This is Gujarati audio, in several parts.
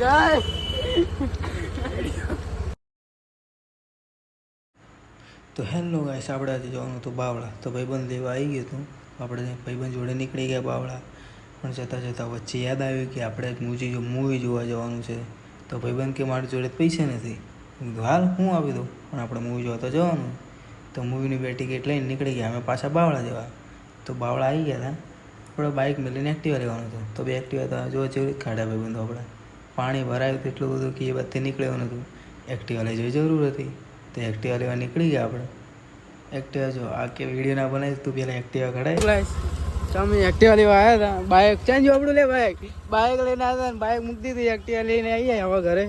તો હેલો ગાઈસ, આપણે આજે જવાનું હતું બાવળા. તો ભાઈબંધ લેવા આવી ગયો હતું. આપણે ભાઈબંધ જોડે નીકળી ગયા બાવળા. પણ જતાં જતાં વચ્ચે યાદ આવ્યું કે આપણે મૂવી જોવા જવાનું છે. તો ભાઈબંધ કે મારી જોડે પૈસા નથી. હાલ હું આપી દઉં, પણ આપણે મૂવી જોવા તો જવાનું. તો મૂવીની બે ટિકિટ લઈને નીકળી ગયા અમે પાછા બાવળા જવા. તો બાવળા આવી ગયા હતા. આપણે બાઇક મેળવીને એક્ટિવા લેવાનું હતું. તો બે એક્ટિવા તો જોવા જેવી ખાડા ભાઈબંધો આપણે. પાણી ભરાયું એટલું બધું કે એ બધે નીકળ્યું નહોતું. એક્ટિવા લઈ જવી જરૂર હતી. તો એક્ટિવા લેવા નીકળી ગયા આપણે. એક્ટિવા જો આ કે વિડીયો ના બનાવી તું પેલા એક્ટિવા કઢાય. તમે એક્ટિવા લેવા આવ્યા હતા, બાઇક ચેન્જ આપણું લે બાઇક લઈને આવ્યા હતા, બાઇક મૂકી દીધી, એક્ટિવા લઈને આવી જાય. હવે ઘરે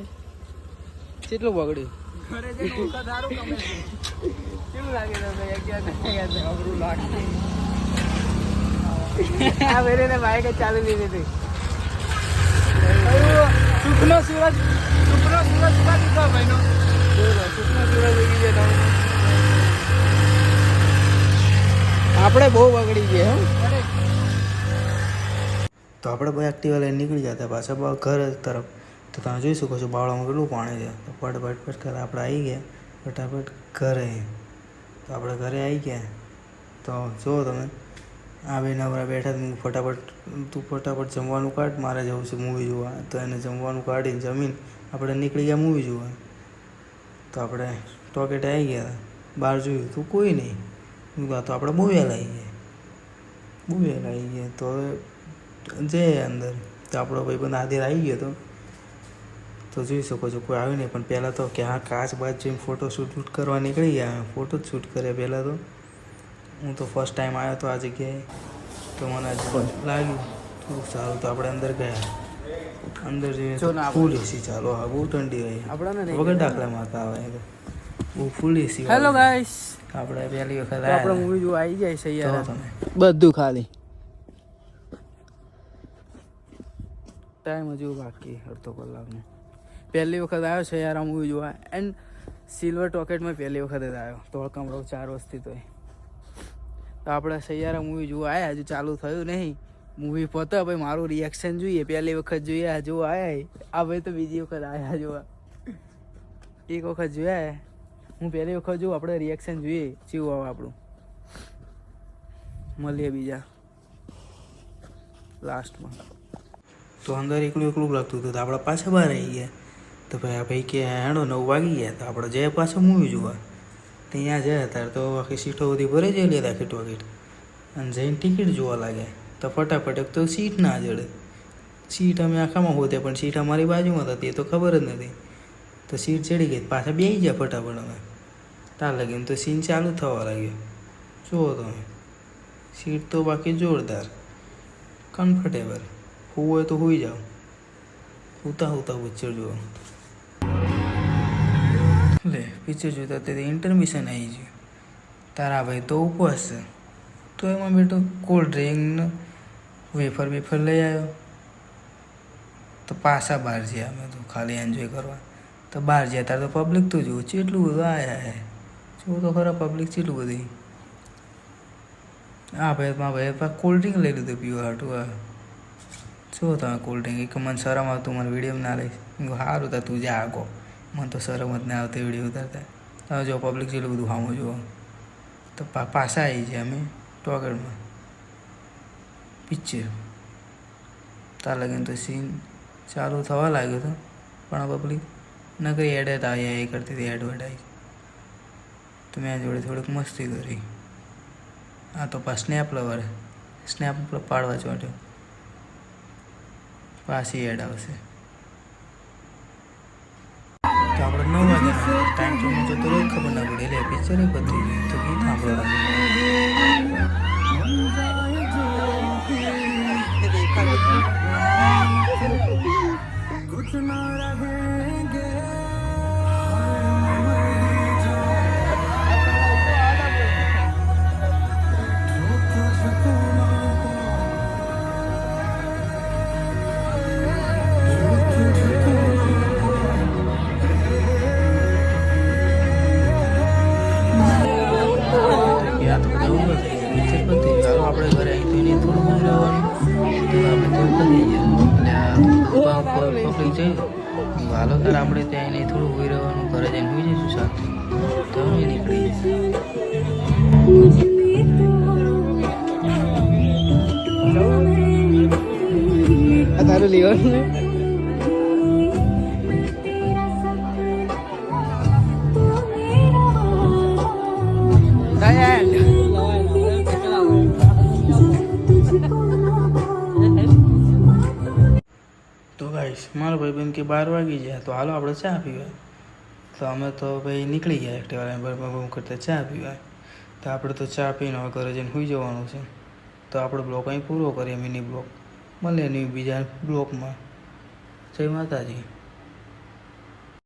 કેટલું બગડ્યું, કેવું લાગે આ વેરે બાઇક જ ચાલી લીધી હતી. સુખનો સુરજ ભાઈનો સુખનો સુરજ ઉગી જાય. આપણે બહુ બગડી ગયા. તો આપણે ભાઈ એક્ટિવા લઈને નીકળી ગયા હતા પાછા ઘર તરફ. તો તમે જોઈ શકો છો બાવળામાં કેટલું પાણી છે. તો ફટાફટ કરતા આપણે આવી ગયા ફટાફટ ઘરે. તો આપણે ઘરે આવી ગયા. તો જુઓ તમે આ બે નવરા બેઠા. તું ફટાફટ જમવાનું કાઢ, મારે જવું છે મૂવી જોવા. તો એને જમવાનું કાઢીને જમીન આપણે નીકળી ગયા મૂવી જોવા. તો આપણે ટોકેટે આવી ગયા. બહાર જોયું તો કોઈ નહીં. તો આપણે બહુ વહેલા આવી ગયા. તો હવે જઈએ અંદર. તો આપણો ભાઈબંધ આધેર આવી ગયો હતો. તો જોઈ શકો છો કોઈ આવ્યું નહીં. પણ પહેલાં તો કે હા કાચ બાજ જોઈને ફોટો શૂટ કરવા નીકળી ગયા. ફોટો જ શૂટ કર્યા પહેલાં તો. હું તો ફર્સ્ટ ટાઈમ આવ્યો હતો આ જગ્યાએ. તો મને લાગ્યું થોડુંક સારું. તો આપણે અંદર ગયા. અંદર જોઈએ ફૂલ એસી ચાલો. હા બહુ ઠંડી હોય વગર દાખલા મારતા આવે તો બહુ ફૂલ એસી. હેલો ગાઈસ, આપણે પહેલી વખત આપણે મૂવી જોવા આવી જાય છે યાર. તમે બધું ખાલી ટાઈમ હજુ બાકી અડધો કલાકનો. પહેલી વખત આવ્યો છે યાર આ મૂવી જોવા. એન્ડ સિલ્વર ટોકેટમાં પહેલી વખત જ આવ્યો. ધોળકામ રહું 4 વર્ષથી. તો આપણે સૈયારા મૂવી જોવા આવ્યા. હજુ ચાલુ થયું નહીં. મૂવી પતે ભાઈ મારું રિએક્શન જોઈએ. પહેલી વખત જોઈએ જોવા આવ્યા. આ ભાઈ તો બીજી વખત આવ્યા જોવા. એક વખત જોયા, હું પહેલી વખત જોઉં. આપણે રિએક્શન જોઈએ જેવું આવે આપણું. મળીએ બીજા લાસ્ટમાં. તો અંદર એકલું લાગતું હતું. તો આપણે પાછા બહાર આવી ગયા. તો ભાઈ આ ભાઈ કે હેડો 9 વાગી ગયા. તો આપણે જયા પાછા મૂવી જોવા. તો ત્યાં જાય ત્યારે તો આખી સીટો બધી ભરી જઈ લીધા ટિકિટ. અને જઈને ટિકિટ જોવા લાગ્યા. તો ફટાફટ એક તો સીટ ના જડે. સીટ અમે આખામાં હોતે પણ સીટ અમારી બાજુમાં હતી એ તો ખબર જ નથી. તો સીટ ચડી ગઈ. પાછા બેસી ગયા ફટાફટ અમે. તાર લાગીને તો સીન ચાલુ થવા લાગ્યો. જુઓ તમે સીટ તો બાકી જોરદાર કમ્ફર્ટેબલ. હું હોય તો હોઈ જાઓ. હુતા પિક્ચર જુઓ. લે પિક્ચર જોતા તે ઇન્ટરમિશન આવી ગયું. તારા ભાઈ તો ઉપવાસ છે. તો એમાં બેટો કોલ્ડ ડ્રિંક વેફર લઈ આવ્યો. તો પાછા બહાર જઈએ અમે તો ખાલી એન્જોય કરવા. તો બહાર ગયા ત્યારે તો પબ્લિક તો જુઓ કેટલું બધું આયા. જુઓ તો ખરા પબ્લિક કેટલું બધી. હા ભાઈ કોલ્ડ ડ્રિંક લઈ લીધું પીવા હાટું. જુઓ તમે કોલ્ડ ડ્રિંક. એક મને શરમ આવતું મને વિડીયો ના લઈશ. સારું તા તું જા આગો. મને તો શરમ જ ના આવતી વિડીયો ઉતારતા. તમે જો પબ્લિક જેટલું બધું સામું જુઓ. તો પાછા આવી જાય અમે ટોકેટમાં પિક્ચર. તાર લાગીને તો સીન ચાલુ થવા લાગ્યો હતો. પણ આ પબ્લિક નકરી એડ આવી કરતી હતી એડવર્ટાઈઝ. તો મેં જોડે થોડીક મસ્તી કરી. આ તો સ્નેપ પાડવા ચોટ્યો. પાછી એડ આવશે. તો આપણે 9 વાગે ટાઈમ તો જતો રોજ ખબર ના પડી. એટલે પિક્ચર બધી તો ગીત સાંભળવા સુઈ જઈએ હાલો તાર આપણે ત્યાં એને થોડું હોઈ રહેવાનું ઘરે જઈને હોઈ જઈશું શાંતિ તો અમે નીકળી તારું લેવાનું તો ગાઈશ મારો ભાઈબંધ કે 12 વાગી ગયા તો હાલો આપણે ચા પીવા તો અમે તો ભાઈ નીકળી ગયા એક્ટિવા કરતા ચા પીવા તો આપણે તો ચા પીને હવે ઘરે જઈને સૂઈ જવાનું છે તો આપણો બ્લોગ અહીં પૂરો કરીએ મિની બ્લોગ મળીએ નહીં બીજા બ્લોગમાં જય માતાજી.